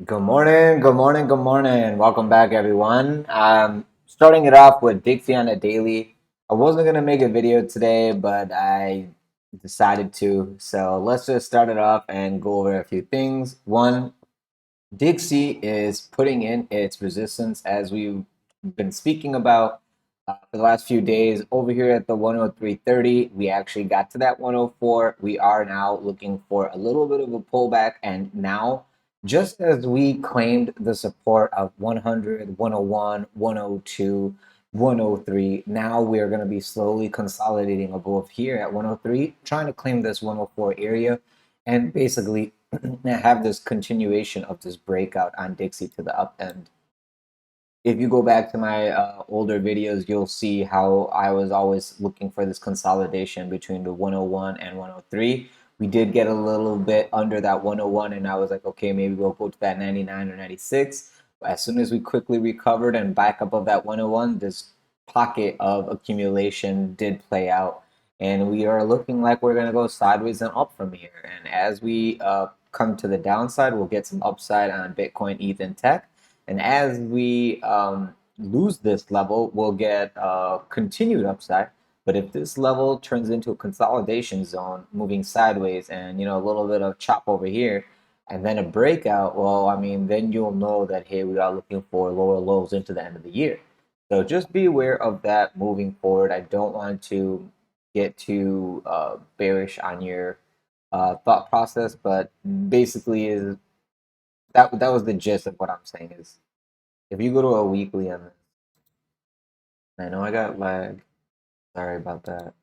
Good morning, good morning, good morning. Welcome back, everyone. Starting it off with Dixie on a daily. I wasn't gonna make a video today, but I decided to. So let's just start it off and go over a few things. One, Dixie is putting in its resistance as we've been speaking about for the last few days. Over here at the 103.30, we actually got to that 104. We are now looking for a little bit of a pullback. And now, just as we claimed the support of 100, 101, 102, 103, now we're going to be slowly consolidating above here at 103, trying to claim this 104 area and basically have this continuation of this breakout on Dixie to the up end. If you go back to my older videos, you'll see how I was always looking for this consolidation between the 101 and 103. We did get a little bit under that 101, and I was like, okay, maybe we'll go to that 99 or 96. But as soon as we quickly recovered and back above that 101, this pocket of accumulation did play out. And we are looking like we're going to go sideways and up from here. And as we come to the downside, we'll get some upside on Bitcoin, ETH, and Tech. And as we lose this level, we'll get continued upside. But if this level turns into a consolidation zone, moving sideways, and a little bit of chop over here, and then a breakout, well, I mean, then you'll know that hey, we are looking for lower lows into the end of the year. So just be aware of that moving forward. I don't want to get too bearish on your thought process, but basically is that was the gist of what I'm saying is if you go to a weekly on this, I know I got lag. Sorry about that.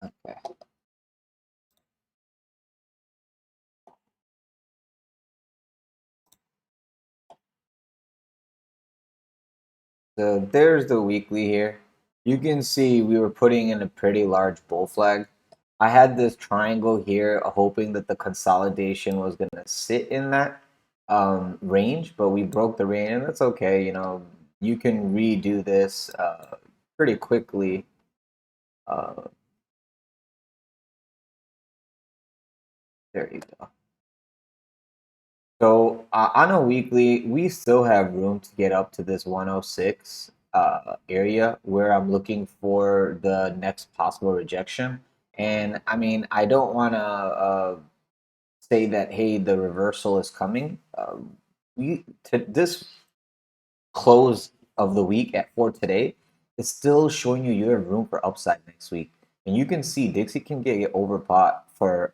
Okay. So there's the weekly here. You can see we were putting in a pretty large bull flag. I had this triangle here, hoping that the consolidation was going to sit in that range, but we broke the range, and that's okay. You can redo this pretty quickly. Uh, there you go. So on a weekly, we still have room to get up to this 106 area where I'm looking for the next possible rejection. And I mean, I don't want to say that, hey, the reversal is coming. This close of the week for today is still showing you have room for upside next week. And you can see Dixie can get overbought for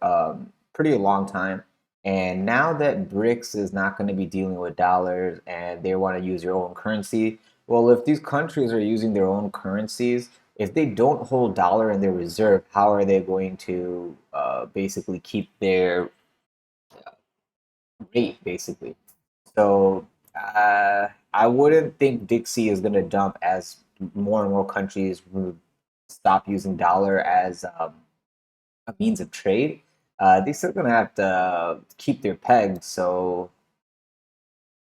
pretty long time. And now that BRICS is not going to be dealing with dollars and they want to use your own currency, well, if these countries are using their own currencies, if they don't hold dollar in their reserve, how are they going to basically keep their rate, basically? So I wouldn't think Dixie is going to dump as more and more countries stop using dollar as a means of trade. They're still going to have to keep their pegs. So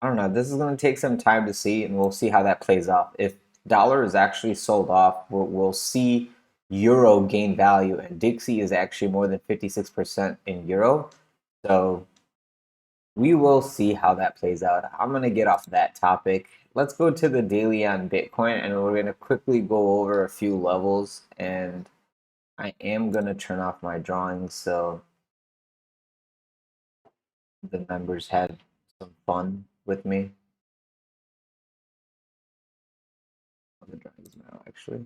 I don't know. This is going to take some time to see, and we'll see how that plays off. If dollar is actually sold off, we'll see euro gain value, and Dixie is actually more than 56% in euro. So we will see how that plays out. I'm going to get off that topic. Let's go to the daily on Bitcoin, and we're going to quickly go over a few levels. And I am going to turn off my drawings so the members had some fun with me. The drawings now, actually.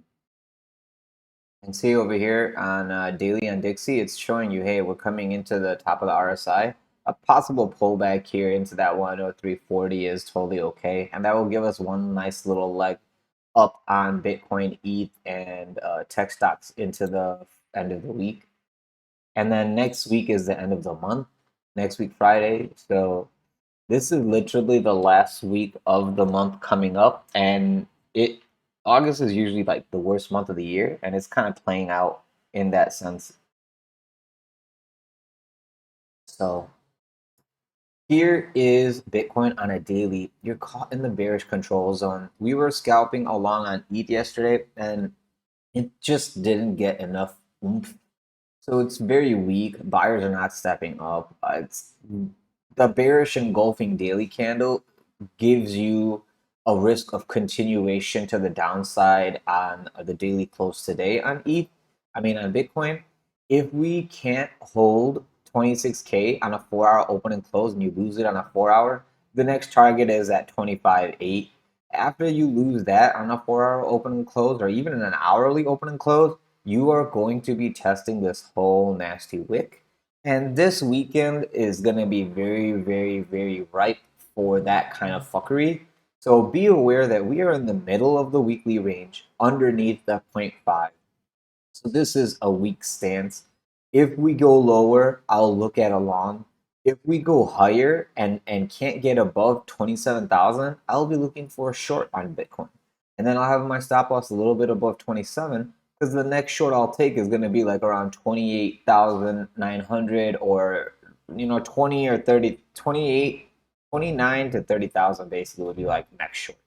And see over here on daily on Dixie, it's showing you, hey, we're coming into the top of the RSI. A possible pullback here into that 103.40 is totally okay. And that will give us one nice little leg up on Bitcoin, ETH, and tech stocks into the end of the week. And then next week is the end of the month, next week, Friday. So this is literally the last week of the month coming up. And August is usually like the worst month of the year. And it's kind of playing out in that sense. So Here is Bitcoin on a daily. You're caught in the bearish control zone. We were scalping along on ETH yesterday, and it just didn't get enough oomph. So it's very weak. Buyers are not stepping up. It's the bearish engulfing daily candle gives you a risk of continuation to the downside on the daily close today on ETH. I mean on Bitcoin. If we can't hold 26K on a 4 hour open and close and you lose it on a 4 hour, the next target is at 25.8. After you lose that on a 4 hour open and close, or even in an hourly open and close, you are going to be testing this whole nasty wick. And this weekend is going to be very, very, very ripe for that kind of fuckery. So be aware that we are in the middle of the weekly range underneath the 0.5. So this is a weak stance. If we go lower, I'll look at a long. If we go higher and can't get above 27,000, I'll be looking for a short on Bitcoin. And then I'll have my stop loss a little bit above 27 because the next short I'll take is going to be like around 28,900 or 20 or 30, 28, 29 to 30,000 basically would be like next short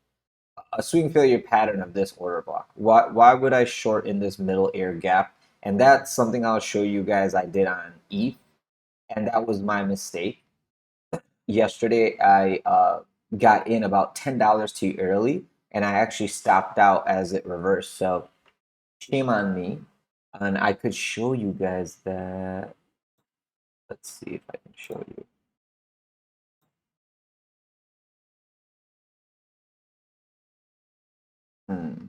a swing failure pattern of this order block. Why would I short in this middle air gap? And that's something I'll show you guys I did on ETH, and that was my mistake. Yesterday, I got in about $10 too early, and I actually stopped out as it reversed. So shame on me. And I could show you guys that. Let's see if I can show you. Hmm.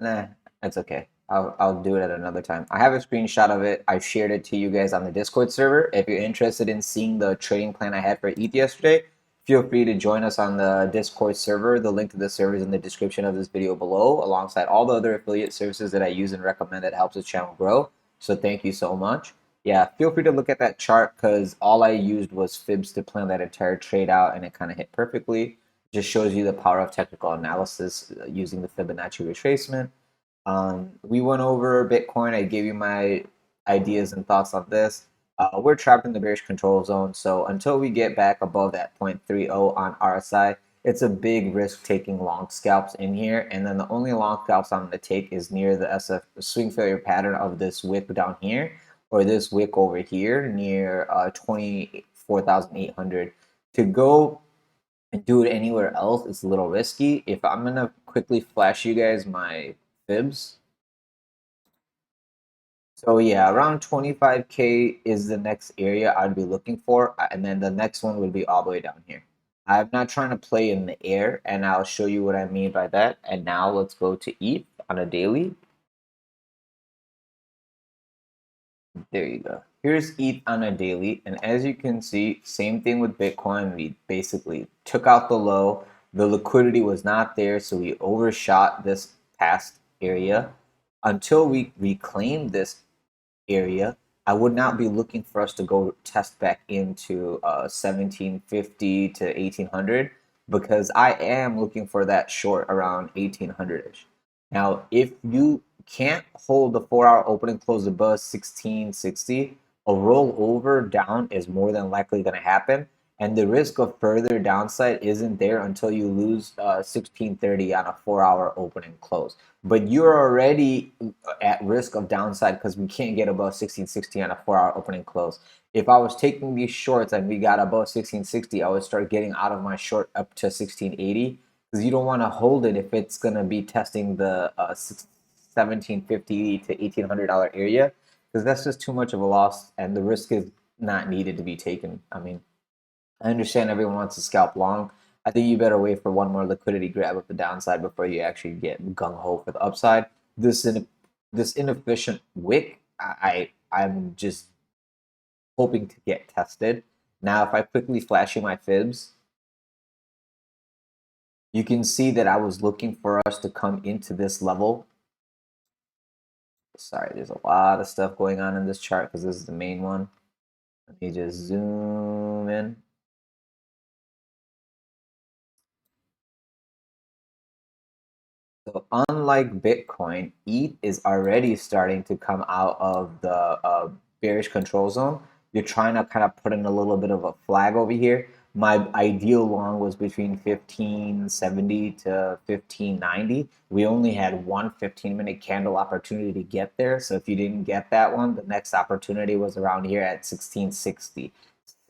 Nah, it's okay. I'll do it at another time. I have a screenshot of it. I shared it to you guys on the Discord server. If you're interested in seeing the trading plan I had for ETH yesterday, feel free to join us on the Discord server. The link to the server is in the description of this video below, alongside all the other affiliate services that I use and recommend that helps the channel grow. So thank you so much. Yeah, feel free to look at that chart because all I used was fibs to plan that entire trade out, and it kind of hit perfectly. Just shows you the power of technical analysis using the Fibonacci retracement. We went over Bitcoin. I gave you my ideas and thoughts on this. We're trapped in the bearish control zone, so until we get back above that 0.30 on RSI, it's a big risk taking long scalps in here. And then the only long scalps I'm going to take is near the SF swing failure pattern of this wick down here, or this wick over here near 24,800. To go and do it anywhere else, it's a little risky. If I'm going to quickly flash you guys my fibs. So yeah, around 25K is the next area I'd be looking for, and then the next one would be all the way down here. I'm not trying to play in the air, and I'll show you what I mean by that. And now let's go to ETH on a daily. There you go. Here's ETH on a daily, and as you can see, same thing with Bitcoin. We basically took out the low. The liquidity was not there, so we overshot this past area until we reclaimed this area. I would not be looking for us to go test back into 1750 to 1800 because I am looking for that short around 1800-ish. Now, if you can't hold the 4 hour open and close above 1660, a rollover down is more than likely going to happen. And the risk of further downside isn't there until you lose 1630 on a 4 hour open and close. But you're already at risk of downside because we can't get above 1660 on a 4 hour open and close. If I was taking these shorts and we got above 1660, I would start getting out of my short up to 1680 because you don't want to hold it if it's going to be testing the 1750 to $1800 area because that's just too much of a loss and the risk is not needed to be taken. I mean, I understand everyone wants to scalp long. I think you better wait for one more liquidity grab of the downside before you actually get gung ho for the upside. This inefficient wick, I'm just hoping to get tested. Now, if I quickly flash you my fibs, you can see that I was looking for us to come into this level. Sorry, there's a lot of stuff going on in this chart because this is the main one. Let me just zoom in. So unlike Bitcoin, ETH is already starting to come out of the bearish control zone, you're trying to kind of put in a little bit of a flag over here. My ideal long was between 1570 to 1590. We only had one 15-minute candle opportunity to get there. So if you didn't get that one, the next opportunity was around here at 1660.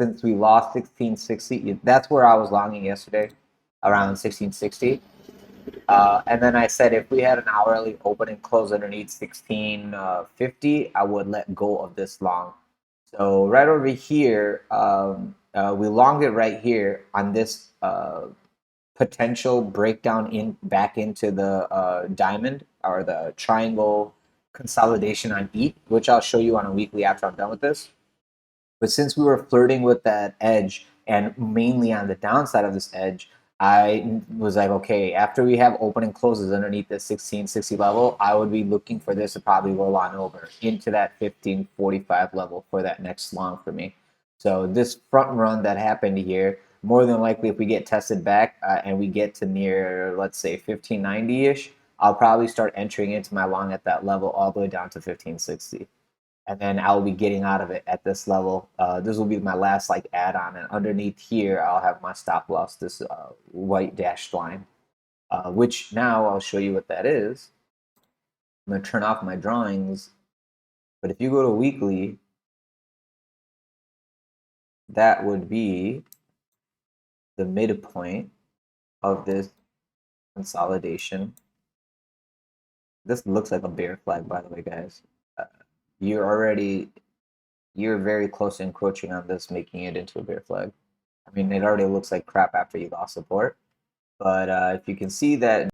Since we lost 1660, that's where I was longing yesterday, around 1660. And then I said if we had an hourly open and close underneath 1650, I would let go of this long. So right over here, we longed it right here on this potential breakdown in back into the diamond or the triangle consolidation on ETH, which I'll show you on a weekly after I'm done with this. But since we were flirting with that edge and mainly on the downside of this edge, I was like, okay, after we have open and closes underneath the 1660 level, I would be looking for this to probably roll on over into that 1545 level for that next long for me. So this front run that happened here, more than likely if we get tested back and we get to near, let's say 1590-ish, I'll probably start entering into my long at that level all the way down to 1560. And then I'll be getting out of it at this level. This will be my last like add-on, and underneath here I'll have my stop loss, this white dashed line, which now I'll show you what that is. I'm gonna turn off my drawings, but if you go to weekly, that would be the midpoint of this consolidation. This looks like a bear flag, by the way, guys. You're very close to encroaching on this, making it into a bear flag. I mean, it already looks like crap after you lost support. But if you can see that